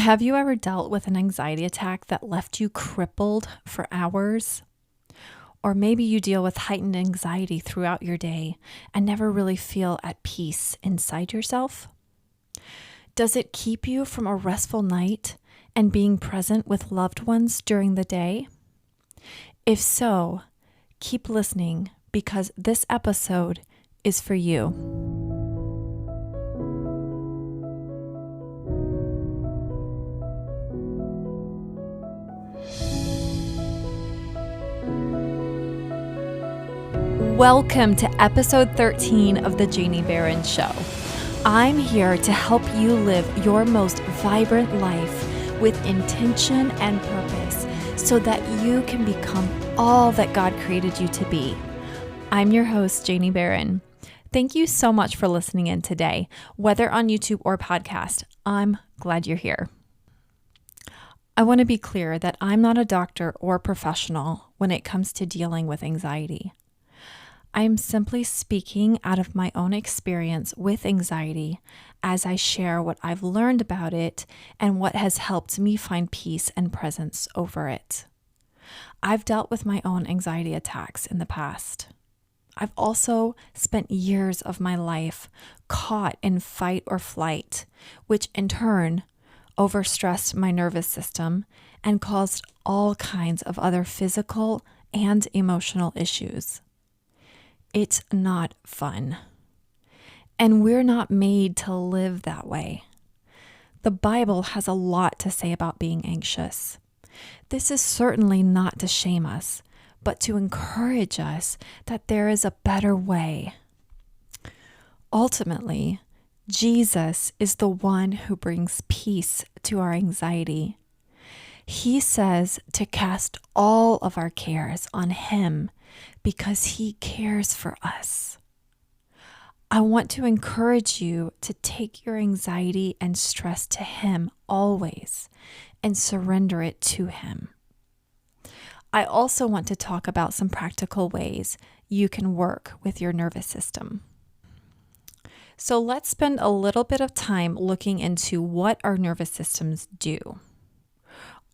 Have you ever dealt with an anxiety attack that left you crippled for hours? Or maybe you deal with heightened anxiety throughout your day and never really feel at peace inside yourself? Does it keep you from a restful night and being present with loved ones during the day? If so, keep listening because this episode is for you. Welcome to episode 13 of the Janie Baran Show. I'm here to help you live your most vibrant life with intention and purpose so that you can become all that God created you to be. I'm your host, Janie Baran. Thank you so much for listening in today, whether on YouTube or podcast. I'm glad you're here. I want to be clear that I'm not a doctor or professional when it comes to dealing with anxiety. I'm simply speaking out of my own experience with anxiety as I share what I've learned about it and what has helped me find peace and presence over it. I've dealt with my own anxiety attacks in the past. I've also spent years of my life caught in fight or flight, which in turn overstressed my nervous system and caused all kinds of other physical and emotional issues. It's not fun. And we're not made to live that way. The Bible has a lot to say about being anxious. This is certainly not to shame us, but to encourage us that there is a better way. Ultimately, Jesus is the one who brings peace to our anxiety. He says to cast all of our cares on Him because He cares for us. I want to encourage you to take your anxiety and stress to Him always and surrender it to Him. I also want to talk about some practical ways you can work with your nervous system. So let's spend a little bit of time looking into what our nervous systems do.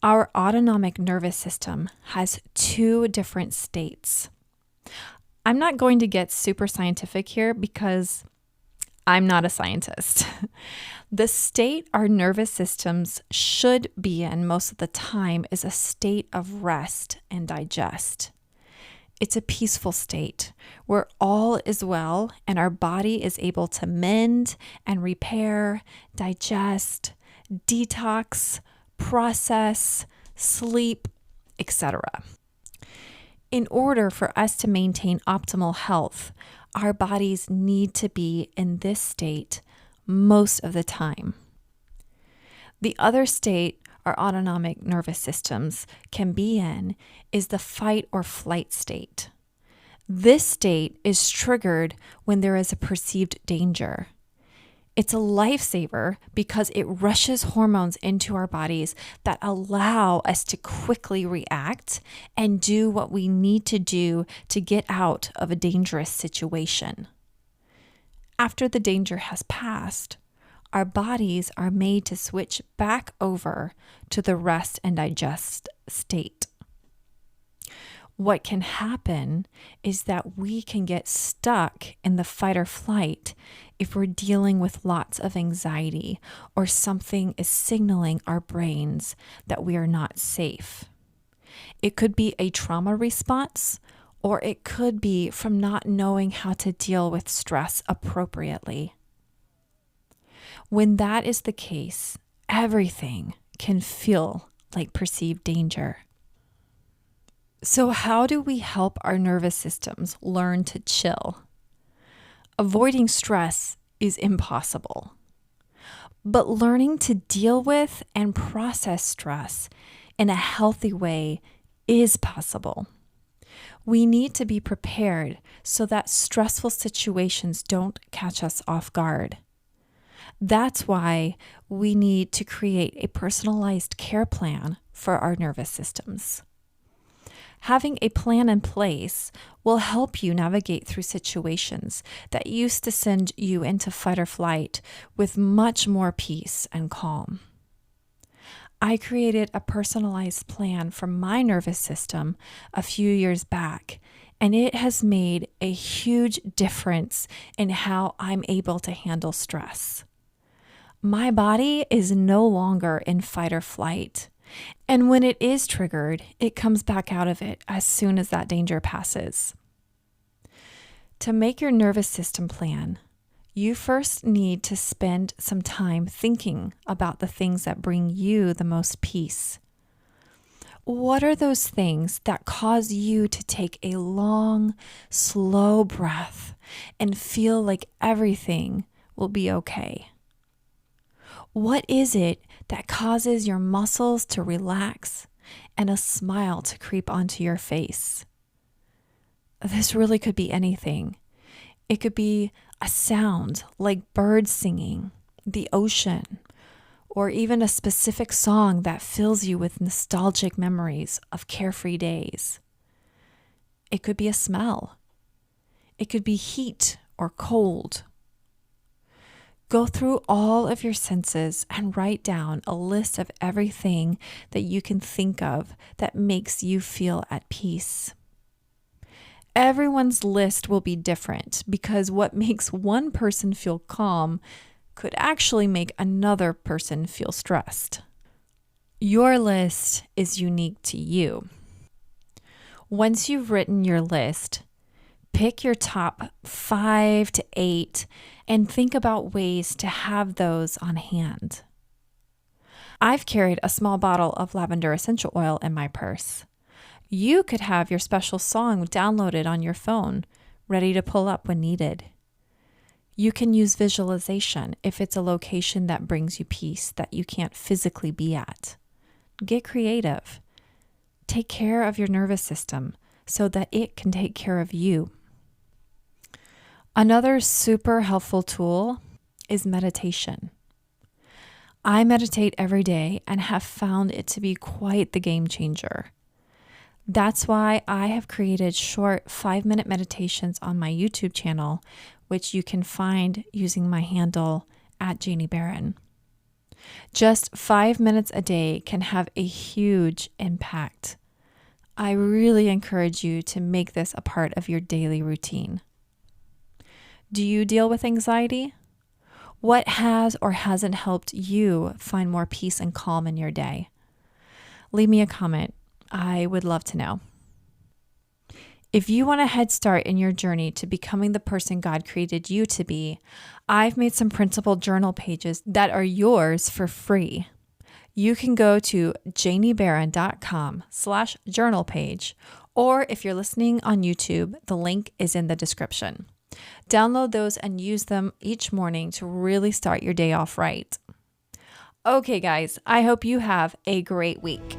Our autonomic nervous system has two different states. I'm not going to get super scientific here because I'm not a scientist. The state our nervous systems should be in most of the time is a state of rest and digest. It's a peaceful state where all is well and our body is able to mend and repair, digest, detox, process, sleep, etc. In order for us to maintain optimal health, our bodies need to be in this state most of the time. The other state our autonomic nervous systems can be in is the fight or flight state. This state is triggered when there is a perceived danger. It's a lifesaver because it rushes hormones into our bodies that allow us to quickly react and do what we need to do to get out of a dangerous situation. After the danger has passed, our bodies are made to switch back over to the rest and digest state. What can happen is that we can get stuck in the fight or flight if we're dealing with lots of anxiety or something is signaling our brains that we are not safe. It could be a trauma response, or it could be from not knowing how to deal with stress appropriately. When that is the case, everything can feel like perceived danger. So how do we help our nervous systems learn to chill? Avoiding stress is impossible, but learning to deal with and process stress in a healthy way is possible. We need to be prepared so that stressful situations don't catch us off guard. That's why we need to create a personalized care plan for our nervous systems. Having a plan in place will help you navigate through situations that used to send you into fight or flight with much more peace and calm. I created a personalized plan for my nervous system a few years back, and it has made a huge difference in how I'm able to handle stress. My body is no longer in fight or flight. And when it is triggered, it comes back out of it as soon as that danger passes. To make your nervous system plan, you first need to spend some time thinking about the things that bring you the most peace. What are those things that cause you to take a long, slow breath and feel like everything will be okay? What is it that causes your muscles to relax and a smile to creep onto your face? This really could be anything. It could be a sound like birds singing, the ocean, or even a specific song that fills you with nostalgic memories of carefree days. It could be a smell. It could be heat or cold. Go through all of your senses and write down a list of everything that you can think of that makes you feel at peace. Everyone's list will be different because what makes one person feel calm could actually make another person feel stressed. Your list is unique to you. Once you've written your list, pick your top 5 to 8 and think about ways to have those on hand. I've carried a small bottle of lavender essential oil in my purse. You could have your special song downloaded on your phone, ready to pull up when needed. You can use visualization if it's a location that brings you peace that you can't physically be at. Get creative. Take care of your nervous system so that it can take care of you. Another super helpful tool is meditation. I meditate every day and have found it to be quite the game changer. That's why I have created short 5-minute meditations on my YouTube channel, which you can find using my handle @Janie Baran. Just 5 minutes a day can have a huge impact. I really encourage you to make this a part of your daily routine. Do you deal with anxiety? What has or hasn't helped you find more peace and calm in your day? Leave me a comment. I would love to know. If you want a head start in your journey to becoming the person God created you to be, I've made some principled journal pages that are yours for free. You can go to janiebaran.com/journal page, or if you're listening on YouTube, the link is in the description. Download those and use them each morning to really start your day off right. Okay, guys, I hope you have a great week.